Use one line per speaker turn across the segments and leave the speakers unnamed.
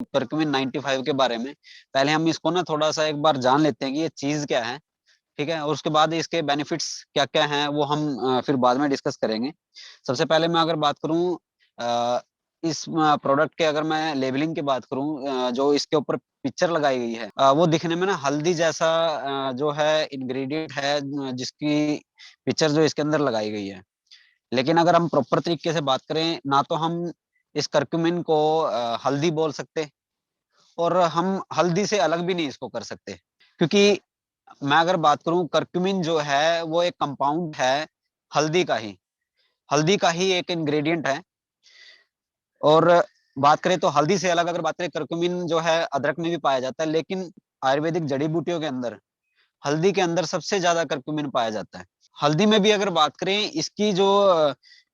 Curcumin 95 के बारे में। पहले हम इसको ना थोड़ा सा एक बार जान लेते हैं कि ये चीज क्या है। ठीक है, और उसके बाद इसके बेनिफिट्स क्या क्या हैं वो हम फिर बाद में डिस्कस करेंगे। सबसे पहले मैं अगर बात करूं इस प्रोडक्ट के, अगर मैं लेबलिंग की बात करूं, जो इसके ऊपर पिक्चर लगाई गई है, वो दिखने में ना हल्दी जैसा जो है इंग्रेडिएंट है, जिसकी पिक्चर जो इसके अंदर लगाई गई है। लेकिन अगर हम प्रॉपर तरीके से बात करें ना, तो हम इस करक्यूमिन को हल्दी बोल सकते, और हम हल्दी से अलग भी नहीं इसको कर सकते। क्योंकि मैं अगर बात करूं, करक्यूमिन जो है वो एक कंपाउंड है हल्दी का ही, हल्दी का ही एक इंग्रेडिएंट है। और बात करें तो हल्दी से अलग अगर बात करें, करक्यूमिन जो है अदरक में भी पाया जाता है, लेकिन आयुर्वेदिक जड़ी बूटियों के अंदर हल्दी के अंदर सबसे ज्यादा करक्यूमिन पाया जाता है। हल्दी में भी अगर बात करें, इसकी जो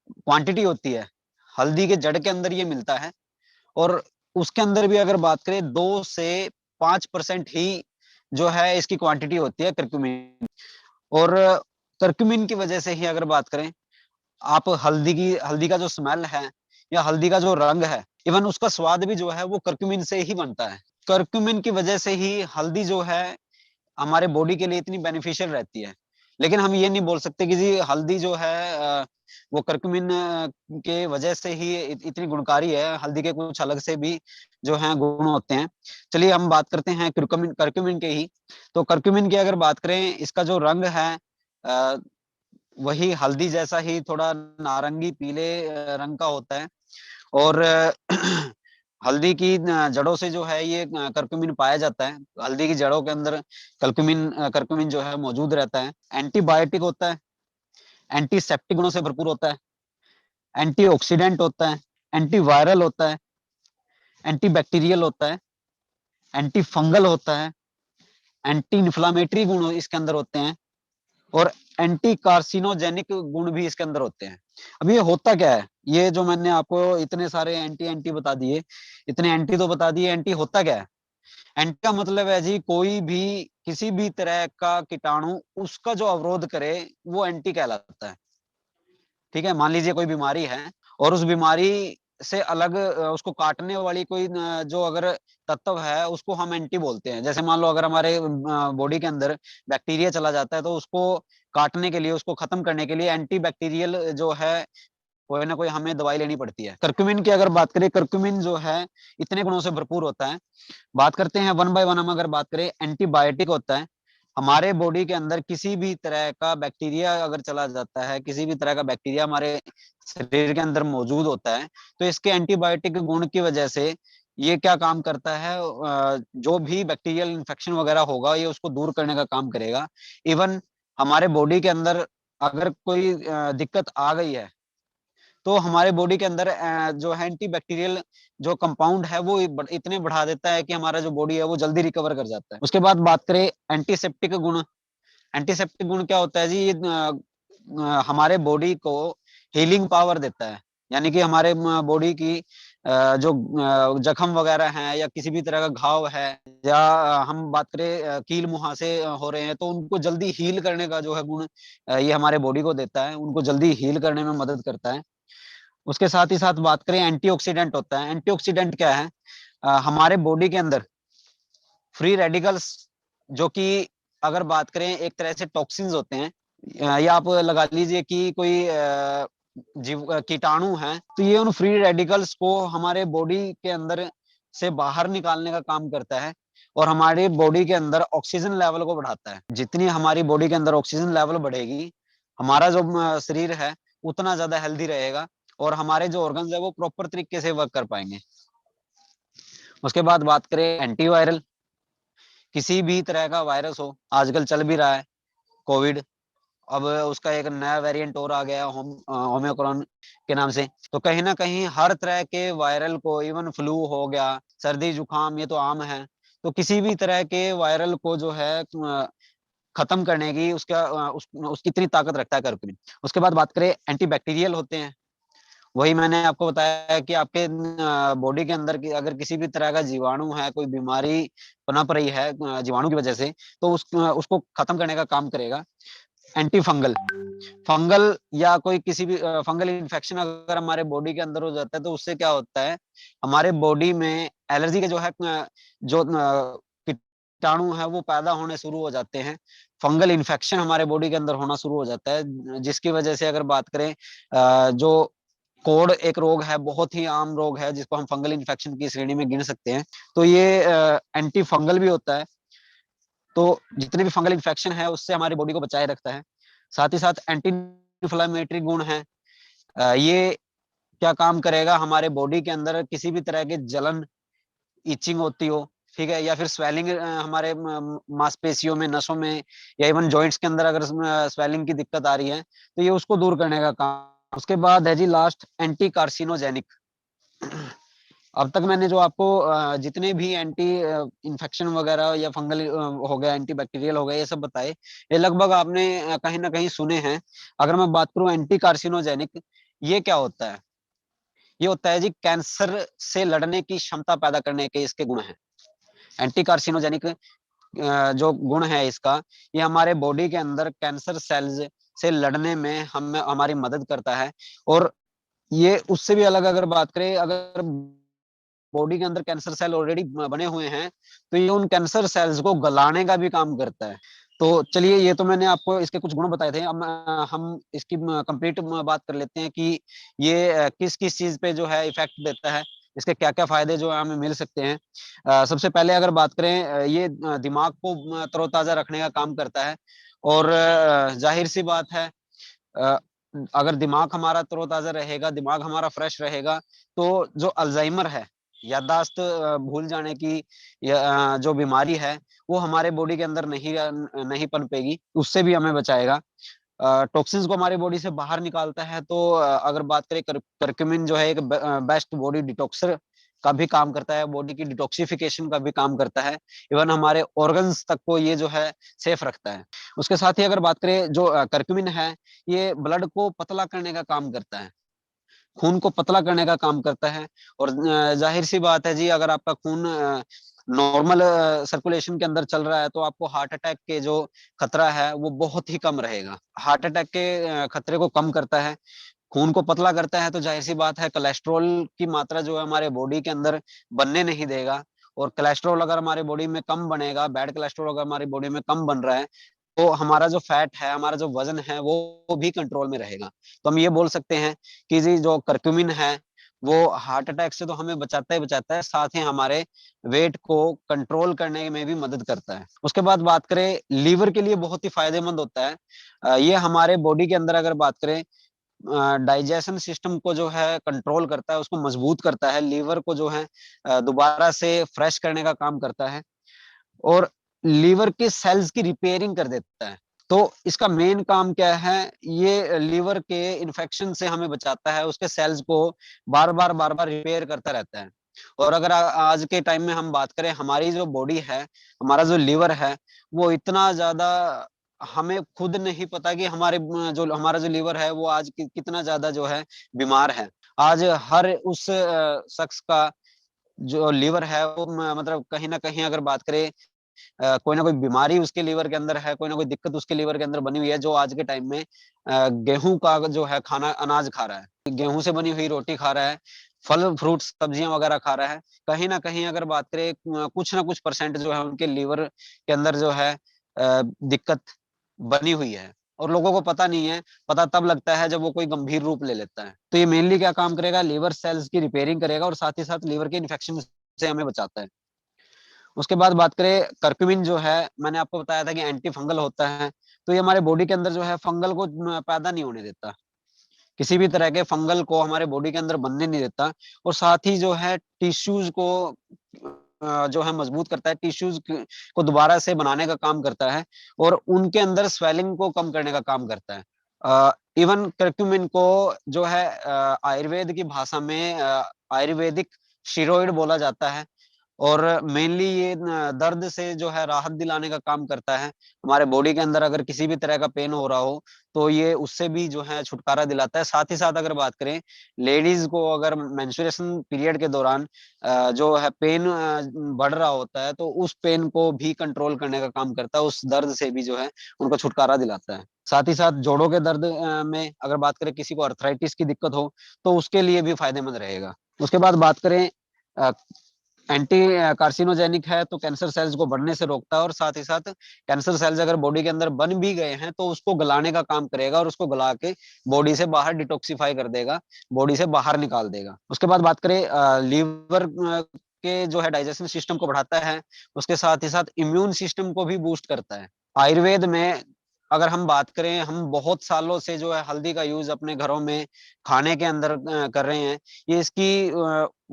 क्वांटिटी होती है, हल्दी के जड़ के अंदर ये मिलता है, और उसके अंदर भी अगर बात करें 2 से 5% ही जो है इसकी क्वांटिटी होती है करक्यूमिन। और करक्यूमिन की वजह से ही अगर बात करें, आप हल्दी का जो स्मेल है या हल्दी का जो रंग है, इवन उसका स्वाद भी जो है वो करक्यूमिन से ही बनता है। करक्यूमिन की वजह से ही हल्दी जो है हमारे बॉडी के लिए इतनी बेनिफिशियल रहती है। लेकिन हम ये नहीं बोल सकते कि जी हल्दी जो है वो करक्यूमिन के वजह से ही इतनी गुणकारी है। हल्दी के कुछ अलग से भी जो है गुण होते हैं। चलिए हम बात करते हैं करक्यूमिन करक्यूमिन के ही। तो करक्यूमिन की अगर बात करें, इसका जो रंग है अ, वही हल्दी जैसा ही थोड़ा नारंगी पीले रंग का होता है। और हल्दी की जड़ों से जो है ये करक्यूमिन पाया जाता है। हल्दी की जड़ों के अंदर करक्यूमिन जो है मौजूद रहता है। एंटीबायोटिक होता है, एंटीसेप्टिक गुणों से भरपूर होता है, एंटीऑक्सीडेंट होता है, एंटीवायरल होता है, एंटीबैक्टीरियल होता है, एंटी फंगल होता है, एंटी इन्फ्लामेटरी गुण इसके अंदर होते हैं, और एंटी कार्सिनोजेनिक गुण भी इसके अंदर होते हैं। अब ये होता क्या है, ये जो मैंने आपको इतने सारे एंटी एंटी बता दिए, इतने एंटी तो बता दिए, एंटी होता क्या है? एंटी का मतलब है जी कोई भी किसी भी तरह का कीटाणु उसका जो अवरोध करे वो एंटी कहलाता है। ठीक है, मान लीजिए कोई बीमारी है, और उस बीमारी से अलग उसको काटने वाली कोई जो अगर तत्व है उसको हम एंटी बोलते हैं। जैसे मान लो अगर हमारे बॉडी के अंदर बैक्टीरिया चला जाता है, तो उसको काटने के लिए, उसको खत्म करने के लिए एंटी बैक्टीरियल जो है कोई ना कोई हमें दवाई लेनी पड़ती है। करक्यूमिन की अगर बात करें, करक्यूमिन जो है इतने गुणों से भरपूर होता है। बात करते हैं वन बाय वन। हम अगर बात करें, एंटीबायोटिक होता है। हमारे बॉडी के अंदर किसी भी तरह का बैक्टीरिया अगर चला जाता है, किसी भी तरह का बैक्टीरिया हमारे शरीर के अंदर मौजूद होता है, तो इसके एंटीबायोटिक गुण की वजह से ये क्या काम करता है, जो भी बैक्टीरियल इन्फेक्शन वगैरह होगा ये उसको दूर करने का काम करेगा। इवन हमारे बॉडी के अंदर अगर कोई दिक्कत आ गई है, तो हमारे बॉडी के अंदर जो है एंटी बैक्टीरियल जो कंपाउंड है वो इतने बढ़ा देता है कि हमारा जो बॉडी है वो जल्दी रिकवर कर जाता है। उसके बाद बात करें एंटीसेप्टिक गुण। एंटीसेप्टिक गुण क्या होता है जी? ये हमारे बॉडी को हीलिंग पावर देता है। यानी कि हमारे बॉडी की जो जख्म वगैरह हैं, या किसी भी तरह का घाव है, या हम बात करें कील मुहासे हो रहे हैं, तो उनको जल्दी हील करने का जो है गुण ये हमारे बॉडी को देता है, उनको जल्दी हील करने में मदद करता है। उसके साथ ही साथ बात करें, एंटीऑक्सीडेंट होता है। एंटीऑक्सीडेंट क्या है? हमारे बॉडी के अंदर फ्री रेडिकल्स, जो कि अगर बात करें एक तरह से टॉक्सिन्स होते हैं, या आप लगा लीजिए कि कोई जीव कीटाणु है, तो ये उन फ्री रेडिकल्स को हमारे बॉडी के अंदर से बाहर निकालने का काम करता है, और हमारी बॉडी के अंदर ऑक्सीजन लेवल को बढ़ाता है। जितनी हमारी बॉडी के अंदर ऑक्सीजन लेवल बढ़ेगी, हमारा जो शरीर है उतना ज्यादा हेल्दी रहेगा, और हमारे जो ऑर्गन्स है वो प्रॉपर तरीके से वर्क कर पाएंगे। उसके बाद बात करें एंटीवायरल। किसी भी तरह का वायरस हो, आजकल चल भी रहा है कोविड, अब उसका एक नया वेरिएंट और आ गया ओमिक्रॉन के नाम से। तो कहीं ना कहीं हर तरह के वायरल को, इवन फ्लू हो गया, सर्दी जुकाम, ये तो आम है, तो किसी भी तरह के वायरल को जो है खत्म करने की उसकी इतनी ताकत रखता है करक्यूमिन। उसके बाद बात करें एंटीबैक्टीरियल होते हैं। वही मैंने आपको बताया कि आपके बॉडी के अंदर की अगर किसी भी तरह का जीवाणु है, कोई बीमारी पनप रही है जीवाणु की वजह से, तो उसको खत्म करने का काम करेगा। एंटी फंगल, फंगल या कोई किसी भी फंगल इन्फेक्शन अगर हमारे बॉडी के अंदर हो जाता है तो उससे क्या होता है, हमारे बॉडी में एलर्जी के जो है जो कीटाणु है वो पैदा होने शुरू हो जाते हैं। फंगल इन्फेक्शन हमारे बॉडी के अंदर होना शुरू हो जाता है, जिसकी वजह से अगर बात करें जो कोढ़ एक रोग है, बहुत ही आम रोग है जिसको हम फंगल इन्फेक्शन की श्रेणी में गिन सकते हैं, तो ये एंटी फंगल भी होता है। तो जितने भी फंगल इन्फेक्शन है उससे हमारी बॉडी को बचाए रखता है। साथ ही साथ एंटी इन्फ्लेमेटरी गुण है, ये क्या काम करेगा, हमारे बॉडी के अंदर किसी भी तरह की जलन, इचिंग होती हो, ठीक है, या फिर स्वेलिंग हमारे मांसपेशियों में, नसों में, या इवन जॉइंट्स के अंदर अगर स्वेलिंग की दिक्कत आ रही है तो ये उसको दूर करने का काम। उसके बाद है जी लास्ट एंटी कार्सिनोजेनिक। अब तक मैंने जो आपको जितने भी एंटी इन्फेक्शन वगैरह या फंगल हो गया, एंटी बैक्टीरियल हो गया, ये सब बताए, ये लगभग आपने कहीं ना कहीं सुने हैं। अगर मैं बात करूं एंटी कार्सिनोजेनिक, ये क्या होता है, ये होता है जी कैंसर से लड़ने की क्षमता पैदा करने के इसके गुण हैं। एंटी कार्सिनोजेनिक जो गुण है इसका, ये हमारे बॉडी के अंदर कैंसर सेल्स से लड़ने में हम हमारी मदद करता है। और ये उससे भी अलग अगर बात करें, अगर बॉडी के अंदर कैंसर सेल ऑलरेडी बने हुए हैं तो ये उन कैंसर सेल्स को गलाने का भी काम करता है। तो चलिए, ये तो मैंने आपको इसके कुछ गुण बताए थे। अब हम इसकी कंप्लीट बात कर लेते हैं कि ये किस किस चीज पे जो है इफेक्ट देता है, इसके क्या क्या फायदे जो है हमें मिल सकते हैं। सबसे पहले अगर बात करें, ये दिमाग को तरोताजा रखने का काम करता है। और जाहिर सी बात है, अ, अगर दिमाग हमारा तरोताजा रहेगा, दिमाग हमारा फ्रेश रहेगा, तो जो अल्जाइमर है, याददाश्त भूल जाने की या जो बीमारी है, वो हमारे बॉडी के अंदर नहीं नहीं पनपेगी, उससे भी हमें बचाएगा। टॉक्सिन्स को हमारी बॉडी से बाहर निकालता है। तो अगर बात करें, करक्यूमिन जो है एक बेस्ट बॉडी डिटॉक्सर का भी काम करता है, बॉडी की डिटॉक्सिफिकेशन का भी काम करता है। इवन हमारे ऑर्गन्स तक को ये जो है सेफ रखता है। उसके साथ ही अगर बात करें, जो करक्यूमिन है, ये ब्लड को पतला करने का काम करता है, खून को पतला करने का काम करता है। और जाहिर सी बात है जी, अगर आपका खून नॉर्मल सर्कुलेशन के अंदर चल रहा है तो आपको हार्ट अटैक के जो खतरा है वो बहुत ही कम रहेगा। हार्ट अटैक के खतरे को कम करता है, खून को पतला करता है, तो जाहिर सी बात है कोलेस्ट्रॉल की मात्रा जो है हमारे बॉडी के अंदर बनने नहीं देगा। और कोलेस्ट्रॉल अगर हमारे बॉडी में कम बनेगा, बैड कोलेस्ट्रॉल अगर हमारी बॉडी में कम बन रहा है, तो हमारा जो फैट है, हमारा जो वजन है, वो भी कंट्रोल में रहेगा। तो हम ये बोल सकते हैं कि जी जो करक्यूमिन है वो हार्ट अटैक से तो हमें बचाता ही बचाता है, साथ ही हमारे वेट को कंट्रोल करने में भी मदद करता है। उसके बाद बात करें, लीवर के लिए बहुत ही फायदेमंद होता है। ये हमारे बॉडी के अंदर अगर बात करें, डाइजेशन सिस्टम को जो है कंट्रोल करता है, उसको मजबूत करता है, लीवर को जो है दोबारा से फ्रेश करने का काम करता है, और लीवर के सेल्स की रिपेयरिंग कर देता है। तो इसका मेन काम क्या है, ये लीवर के इन्फेक्शन से हमें बचाता है, उसके सेल्स को बार बार रिपेयर करता रहता है। और अगर आज के टाइम में हम बात करें, हमारी जो बॉडी है, हमारा जो लीवर है, वो इतना ज्यादा, हमें खुद नहीं पता कि हमारा जो लीवर है वो आज कितना ज्यादा जो है बीमार है। आज हर उस शख्स का जो लीवर है वो मतलब कहीं ना कहीं अगर बात करें, कोई ना कोई बीमारी उसके लीवर के अंदर है, कोई ना कोई दिक्कत उसके लीवर के अंदर बनी हुई है, जो आज के टाइम में गेहूं का जो है खाना, अनाज खा रहा है, गेहूं से बनी हुई रोटी खा रहा है, फल फ्रूट सब्जियां वगैरह खा रहा है, कहीं ना कहीं अगर बात करें, कुछ ना कुछ परसेंट जो है उनके लीवर के अंदर जो है दिक्कत बनी हुई है। और लोगों को पता नहीं है, पता तब लगता है जब वो कोई गंभीर रूप ले लेता है। तो ये मेनली क्या काम करेगा, लीवर सेल्स की रिपेयरिंग करेगा, और साथ ही साथ लीवर के इन्फेक्शन से हमें बचाता है। उसके बाद बात करें, करक्यूमिन जो है, मैंने आपको बताया था कि एंटी फंगल होता है। तो ये हमारे बॉडी के अंदर जो है फंगल को पैदा नहीं होने देता, किसी भी तरह के फंगल को हमारे बॉडी के अंदर बनने नहीं देता। और साथ ही जो है टिश्यूज को जो है मजबूत करता है, टिश्यूज को दोबारा से बनाने का काम करता है, और उनके अंदर स्वेलिंग को कम करने का काम करता है। इवन करक्यूमिन को जो है आयुर्वेद की भाषा में आयुर्वेदिक स्टीरॉइड बोला जाता है। और मेनली ये दर्द से जो है राहत दिलाने का काम करता है। हमारे बॉडी के अंदर अगर किसी भी तरह का पेन हो रहा हो तो ये उससे भी जो है छुटकारा दिलाता है। साथ ही साथ अगर बात करें लेडीज को, अगर मेंस्ट्रुएशन पीरियड के दौरान जो है पेन बढ़ रहा होता है तो उस पेन को भी कंट्रोल करने का काम करता है, उस दर्द से भी जो है उनको छुटकारा दिलाता है। साथ ही साथ जोड़ों के दर्द में अगर बात करें, किसी को अर्थराइटिस की दिक्कत हो तो उसके लिए भी फायदेमंद रहेगा। उसके बाद बात करें, एंटी कार्सिनोजेनिक है तो कैंसर सेल्स को बढ़ने से रोकता है, और साथ ही साथ कैंसर सेल्स अगर बॉडी के अंदर बन भी गए हैं तो उसको गलाने का काम करेगा और उसको गला के बॉडी से बाहर डिटॉक्सिफाई कर देगा, बॉडी से बाहर निकाल देगा। उसके बाद बात करें लीवर के जो है डाइजेशन सिस्टम को बढ़ाता है, उसके साथ ही साथ इम्यून सिस्टम को भी बूस्ट करता है। आयुर्वेद में अगर हम बात करें, हम बहुत सालों से जो है हल्दी का यूज अपने घरों में खाने के अंदर कर रहे हैं। ये इसकी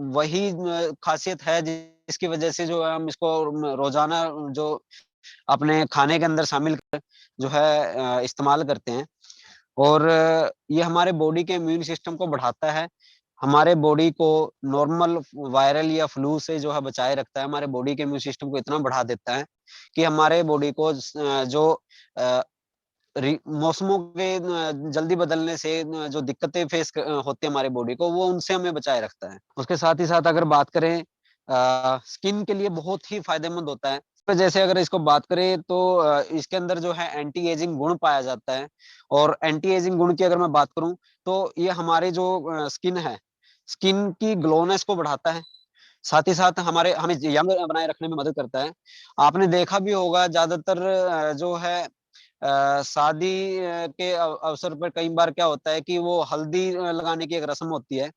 वही खासियत है जिसकी वजह से जो है हम इसको रोजाना जो अपने खाने के अंदर शामिल कर जो है इस्तेमाल करते हैं। और ये हमारे बॉडी के इम्यून सिस्टम को बढ़ाता है, हमारे बॉडी को नॉर्मल वायरल या फ्लू से जो है बचाए रखता है, हमारे बॉडी के इम्यून सिस्टम को इतना बढ़ा देता है कि हमारे बॉडी को जो मौसमों के जल्दी बदलने से जो दिक्कतें फेस होती है हमारे बॉडी को, वो उनसे हमें बचाए रखता है। उसके साथ ही साथ अगर बात करें, स्किन के लिए बहुत ही फायदेमंद होता है। तो जैसे अगर इसको बात करें तो इसके अंदर जो है एंटी एजिंग गुण पाया जाता है। और एंटी एजिंग गुण की अगर मैं बात करूं तो ये हमारे जो स्किन है, स्किन की ग्लोनेस को बढ़ाता है। साथ ही साथ हमें यंग बनाए रखने में मदद करता है। आपने देखा भी होगा ज्यादातर जो है शादी के अवसर पर कई बार क्या होता है कि वो हल्दी लगाने की एक रस्म होती है,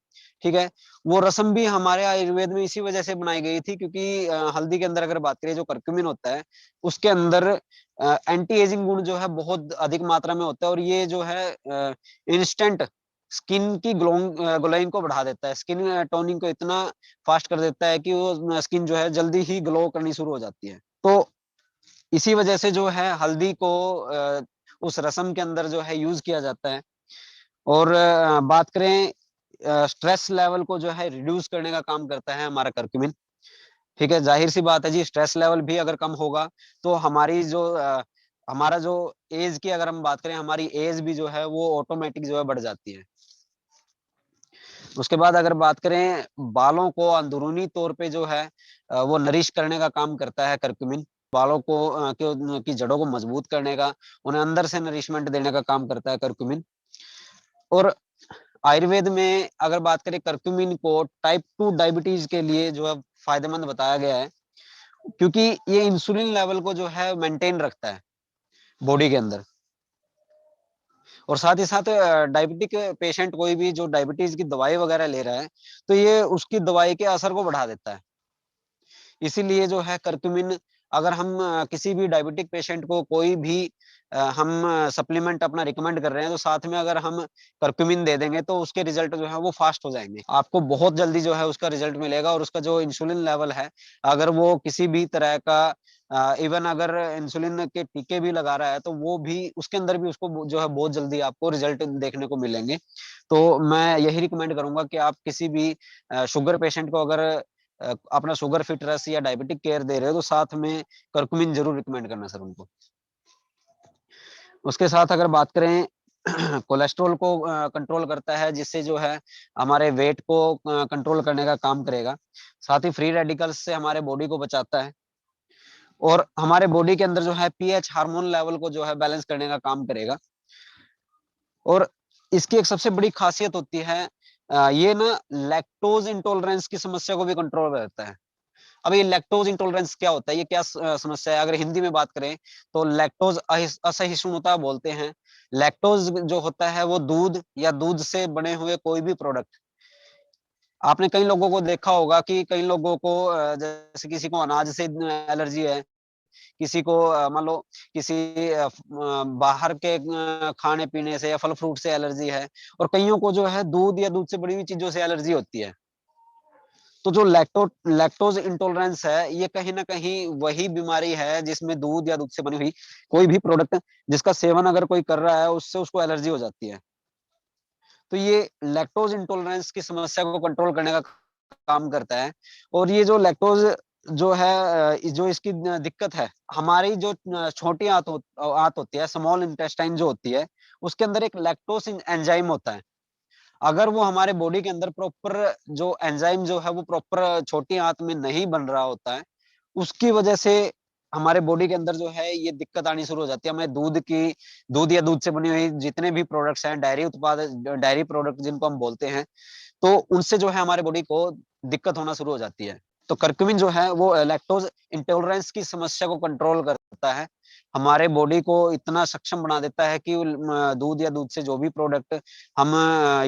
ठीक है। वो रस्म भी हमारे आयुर्वेद में इसी वजह से बनाई गई थी, क्योंकि हल्दी के अंदर अगर बात करें जो कर्क्यूमिन होता है उसके अंदर एंटी एजिंग गुण जो है बहुत अधिक मात्रा में होता है, और ये जो है इंस्टेंट स्किन की ग्लोइंग को बढ़ा देता है, स्किन टोनिंग को इतना फास्ट कर देता है कि वो स्किन जो है जल्दी ही ग्लो करनी शुरू हो जाती है। तो इसी वजह से जो है हल्दी को उस रस्म के अंदर जो है यूज किया जाता है। और बात करें, स्ट्रेस लेवल को जो है रिड्यूस करने का काम करता है हमारा करक्यूमिन, ठीक है। जाहिर सी बात है जी, स्ट्रेस लेवल भी अगर कम होगा तो हमारी जो हमारा जो एज की अगर हम बात करें, हमारी एज भी जो है वो ऑटोमेटिक जो है बढ़ जाती है। उसके बाद अगर बात करें, बालों को अंदरूनी तौर पे जो है वो नरिश करने का काम करता है करक्यूमिन। बालों को की जड़ों को मजबूत करने का, उन्हें अंदर से नरिशमेंट देने का काम करता है करक्यूमिन। और आयुर्वेद में अगर बात करें, करक्यूमिन को टाइप 2 डायबिटीज के लिए जो है फायदेमंद बताया गया है, क्योंकि ये इंसुलिन लेवल को जो है मेंटेन रखता है बॉडी के अंदर। और साथ ही साथ डायबिटिक पेशेंट कोई भी जो डायबिटीज की दवाई वगैरह ले रहा है तो ये उसकी दवाई के असर को बढ़ा देता है। इसीलिए जो है करक्यूमिन, अगर हम किसी भी डायबिटिक पेशेंट को कोई भी हम सप्लीमेंट अपना रिकमेंड कर रहे हैं तो साथ में अगर हम करक्यूमिन दे देंगे तो उसके रिजल्ट जो है वो फास्ट हो जाएंगे, आपको बहुत जल्दी जो है उसका रिजल्ट मिलेगा। और उसका जो इंसुलिन लेवल है, अगर वो किसी भी तरह का इवन अगर इंसुलिन के टीके भी लगा रहा है तो वो भी उसके अंदर भी उसको जो है बहुत जल्दी आपको रिजल्ट देखने को मिलेंगे। तो मैं यही रिकमेंड करूंगा कि आप किसी भी शुगर पेशेंट को अगर अपना शुगर फिटनेस या डायबिटिक केयर दे रहे हो तो साथ में करक्यूमिन जरूर रिकमेंड करना सर उनको। उसके साथ अगर बात करें, कोलेस्ट्रॉल को कंट्रोल करता है, जिससे जो है हमारे वेट को कंट्रोल करने का काम करेगा। साथ ही फ्री रेडिकल्स से हमारे बॉडी को बचाता है, और हमारे बॉडी के अंदर जो है पीएच हार्मोन लेवल को जो है बैलेंस करने का काम करेगा। और इसकी एक सबसे बड़ी खासियत होती है, ये ना लैक्टोज इंटॉलरेंस की समस्या को भी कंट्रोल करता है। अब ये लैक्टोज इंटॉलरेंस क्या होता है, ये क्या समस्या है, अगर हिंदी में बात करें तो लैक्टोज असहिष्णुता बोलते हैं। लैक्टोज जो होता है वो दूध या दूध से बने हुए कोई भी प्रोडक्ट। आपने कई लोगों को देखा होगा कि कई लोगों को जैसे किसी को अनाज से एलर्जी है, किसी को मान लो किसी बाहर के खाने पीने से या फल फ्रूट से एलर्जी है, और कईयों को जो है दूध या दूध से बड़ी हुई चीजों से एलर्जी होती है। तो जो लैक्टोज इंटॉलरेंस है, ये कहीं ना कहीं वही बीमारी है जिसमें दूध या दूध से बनी हुई कोई भी प्रोडक्ट जिसका सेवन अगर कोई कर रहा है उससे उसको एलर्जी हो जाती है। तो ये लैक्टोज इंटॉलरेंस की समस्या को कंट्रोल करने का काम करता है। और ये जो लैक्टोज जो है जो इसकी दिक्कत है, हमारी जो छोटी आंत होती है, स्मॉल इंटेस्टाइन जो होती है, उसके अंदर एक लैक्टोस एंजाइम होता है। अगर वो हमारे बॉडी के अंदर प्रॉपर जो एंजाइम जो है वो प्रॉपर छोटी आंत में नहीं बन रहा होता है, उसकी वजह से हमारे बॉडी के अंदर जो है ये दिक्कत आनी शुरू हो जाती है। हमें दूध या दूध से बनी हुई जितने भी प्रोडक्ट्स हैं, डेयरी प्रोडक्ट जिनको हम बोलते हैं, तो उनसे जो है हमारे बॉडी को दिक्कत होना शुरू हो जाती है। तो करक्यूमिन जो है वो लैक्टोज इंटॉलरेंस की समस्या को कंट्रोल करता है, हमारे बॉडी को इतना सक्षम बना देता है कि दूध या दूध से जो भी प्रोडक्ट हम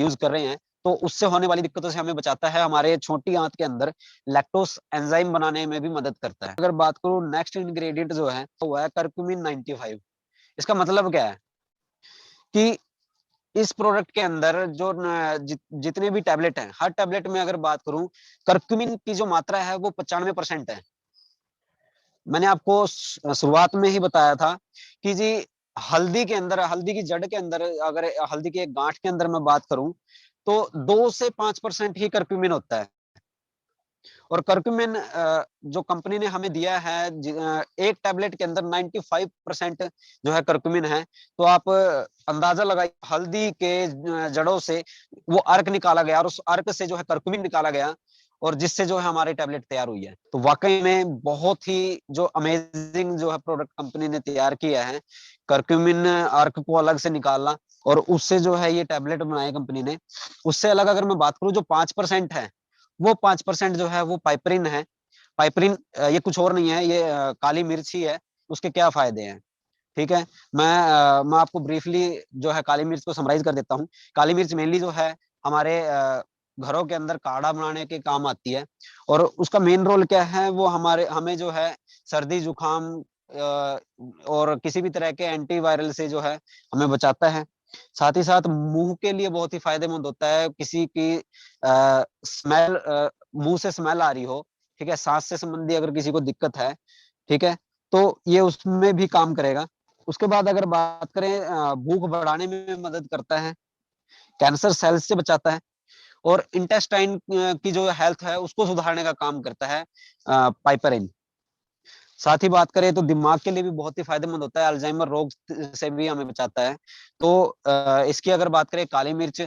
यूज कर रहे हैं, तो उससे होने वाली दिक्कतों से हमें बचाता है, हमारे छोटी आंत के अंदर लैक्टोस एंजाइम बनाने में भी मदद करता है। अगर बात करूं नेक्स्ट इंग्रेडिएंट जो है तो वह है करक्यूमिन 95। इसका मतलब क्या है कि इस प्रोडक्ट के अंदर जो जितने भी टैबलेट हैं, हर टैबलेट में अगर बात करूं, करक्यूमिन की जो मात्रा है वो 95% है। मैंने आपको शुरुआत में ही बताया था कि जी हल्दी के अंदर, हल्दी की जड़ के अंदर, अगर हल्दी के एक गांठ के अंदर मैं बात करूं, तो 2 से 5% ही करक्यूमिन होता है। और करक्यूमिन जो कंपनी ने हमें दिया है, एक टैबलेट के अंदर 95% जो है करक्यूमिन है। तो आप अंदाजा लगाइए, हल्दी के जड़ों से वो अर्क निकाला गया और उस अर्क से जो है करक्यूमिन निकाला गया, और जिससे जो है हमारी टैबलेट तैयार हुई है। तो वाकई में बहुत ही जो अमेजिंग जो है प्रोडक्ट कंपनी ने तैयार किया है, करक्यूमिन अर्क को अलग से निकालना और उससे जो है ये टैबलेट बनाई कंपनी ने। उससे अलग अगर मैं बात करूं, जो 5% है, वो 5% जो है वो पाइपरिन है। पाइपरिन ये कुछ और नहीं है, ये काली मिर्च ही है। उसके क्या फायदे हैं, ठीक है। मैं आपको ब्रीफली जो है काली मिर्च को समराइज कर देता हूँ। काली मिर्च मेनली जो है हमारे घरों के अंदर काढ़ा बनाने के काम आती है, और उसका मेन रोल क्या है, वो हमें जो है सर्दी जुकाम और किसी भी तरह के एंटीवायरल से जो है हमें बचाता है। साथ ही साथ मुंह के लिए बहुत ही फायदेमंद होता है। किसी की स्मेल, मुंह से स्मेल आ रही हो, ठीक है, सांस से संबंधी अगर किसी को दिक्कत है, ठीक है, तो ये उसमें भी काम करेगा। उसके बाद अगर बात करें, भूख बढ़ाने में मदद करता है, कैंसर सेल्स से बचाता है, और इंटेस्टाइन की जो हेल्थ है उसको सुधारने का काम करता है पाइपरिन। साथ ही बात करें तो दिमाग के लिए भी बहुत ही फायदेमंद होता है, अल्जाइमर रोग से भी हमें बचाता है। तो इसकी अगर बात करें, काली मिर्च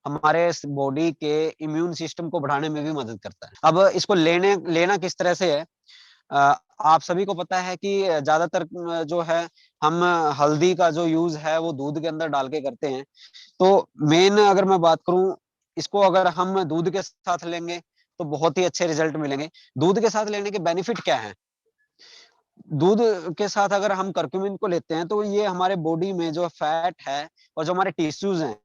हमारे बॉडी के इम्यून सिस्टम को बढ़ाने में भी मदद करता है। अब इसको लेना किस तरह से है, आप सभी को पता है कि ज्यादातर जो है हम हल्दी का जो यूज है वो दूध के अंदर डाल के करते हैं। तो मेन अगर मैं बात करूं, इसको अगर हम दूध के साथ लेंगे तो बहुत ही अच्छे रिजल्ट मिलेंगे। दूध के साथ लेने के बेनिफिट क्या है, दूध के साथ अगर हम करक्यूमिन को लेते हैं तो ये हमारे बॉडी में जो फैट है और जो हमारे टिश्यूज हैं,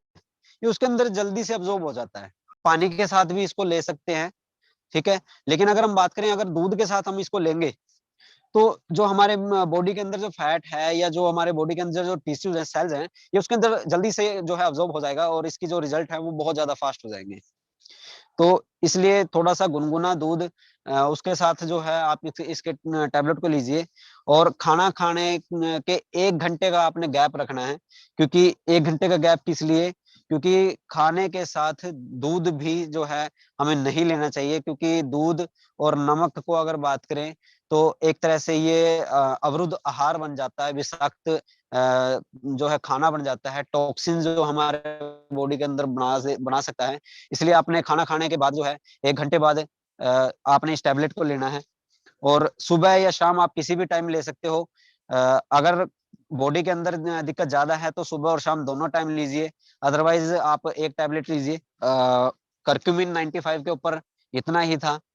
ये उसके अंदर जल्दी से अब्जॉर्ब हो जाता है। पानी के साथ भी इसको ले सकते हैं, ठीक है। लेकिन अगर हम बात करें, अगर दूध के साथ हम इसको लेंगे, तो जो हमारे बॉडी के अंदर जो फैट है या जो हमारे बॉडी के अंदर जो टिश्यूज हैं, सेल्स हैं, ये उसके अंदर जल्दी से जो है अब्जॉर्ब हो जाएगा, और इसकी जो रिजल्ट है वो बहुत ज्यादा फास्ट हो जाएंगे। तो इसलिए थोड़ा सा गुनगुना दूध उसके साथ जो है आप इसके टैबलेट को लीजिए, और खाना खाने के 1 घंटे का आपने गैप रखना है। क्योंकि 1 घंटे का गैप किस लिए, क्योंकि खाने के साथ दूध भी जो है हमें नहीं लेना चाहिए, क्योंकि दूध और नमक को अगर बात करें तो एक तरह से ये अवरुद्ध आहार बन जाता है, विषाक्त जो है खाना बन जाता है, टॉक्सिन जो हमारे बॉडी के अंदर बना सकता है। इसलिए आपने खाना खाने के बाद जो है 1 घंटे बाद आपने इस टैबलेट को लेना है, और सुबह या शाम आप किसी भी टाइम ले सकते हो। अगर बॉडी के अंदर दिक्कत ज्यादा है तो सुबह और शाम दोनों टाइम लीजिए, अदरवाइज आप एक टैबलेट लीजिए। करक्यूमिन 95 के ऊपर इतना ही था।